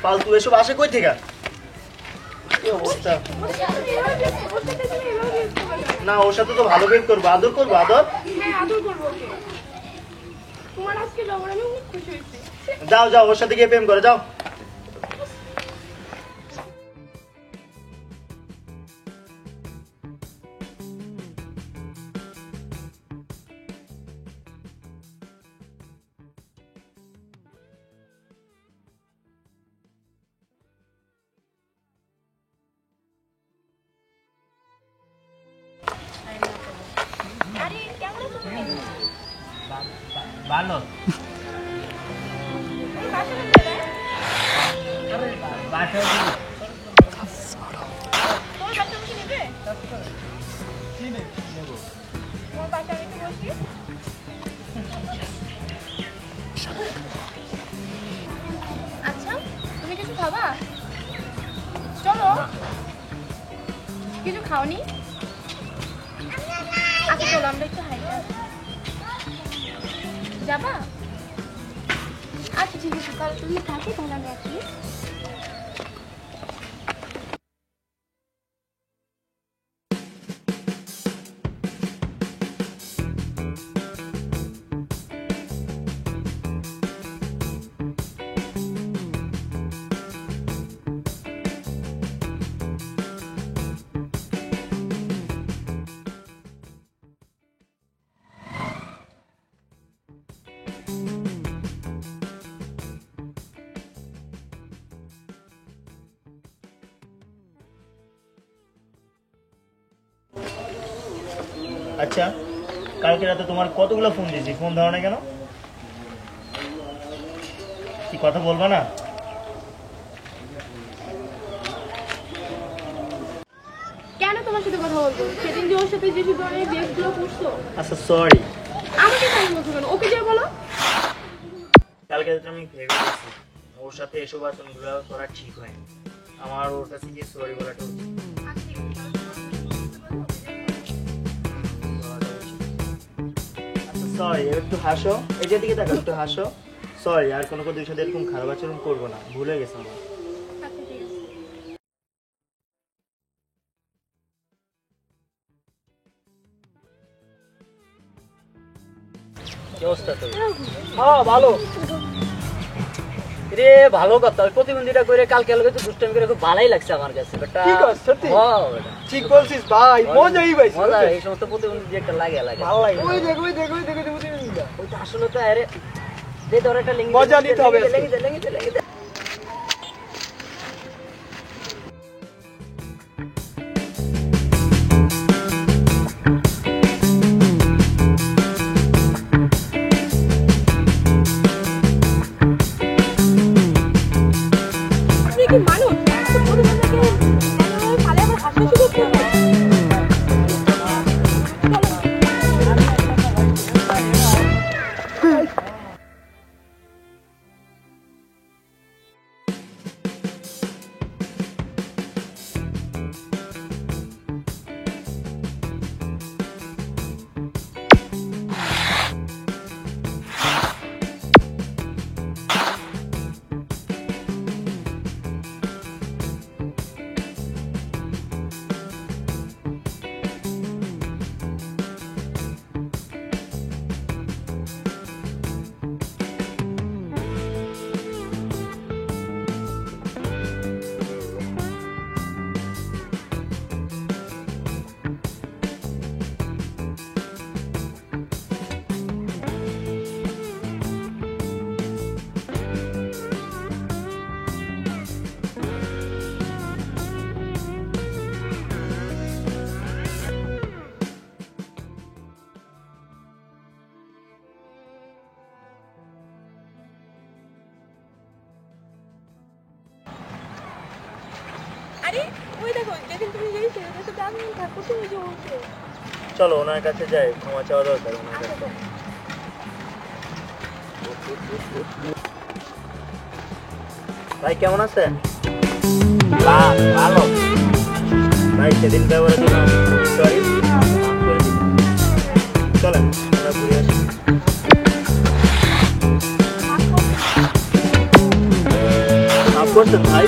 ফালতু এসব আসে কই থেকে? না, ওর সাথে তো ভালো বের করবো, আদর করবো। আদর যাও যাও, ওর সাথে গিয়ে প্রেম করে যাও। ভালো আচ্ছা, তুমি কিছু খাবা? চলো। কিছু খাওনি? আচ্ছা চলো, আমরা একটু হাইটে আসি। যাবা? আচ্ছা ঠিক আছে, কাল তুমি থাকো, তাহলে আমি আসি। আচ্ছা, কালকে রাতে তোমার কতগুলো ফোন দিয়েছি, ফোন ধরো না কেন? কি কথা বলবা না? কেন তোমার সাথে কথা বলবো? সেদিন যে ওর সাথে যেসব ধরনের বিহেভগুলো করছো। আচ্ছা সরি। আমাকে তাই বলছো কেন? ওকে যে বলো। কালকে রাতে আমি ভেবে গেছি ওর সাথে এসব আচরণগুলো করা ঠিক হয়নি। আমার ওর কাছে গিয়ে সরি বলাটা উচিত। সরি, একটু হাসো, এই যে দিকে তাকাও, একটু হাসো। সরি, আর কোনো দুই সাথে এরকম খারাপ আচরণ করবো না, ভুলে গেছে আমার। কি অবস্থা তোর? হ্যাঁ ভালো রে, ভালো কথা। প্রতিবন্ধীটা করে কালকে লোকে তো দুষ্টামি করে খুব ভালোই লাগছে আমার কাছে। ঠিক আছে, সত্যি ঠিক বলছিস ভাই, মজাই পাইছি। মজা, এই সমস্ত প্রতিবন্ধী যে একটা লাগে ভালো লাগে। ওই দেখ ওই দেখ ওই দেখ ওইটা আসলে তো আরে দে ধর একটা লিঙ্গ মজা নিতে হবে। লেগে দে চলো ওনার কাছে যাই, ক্ষমা চাওয়া দরকার ওনার কাছে। ভাই কেমন আছেন? ভালো ভাই, সেদিন ব্যবহারের জন্য সরি, চলেন আমরা ঘুরে আসি। মাফ করছেন ভাই।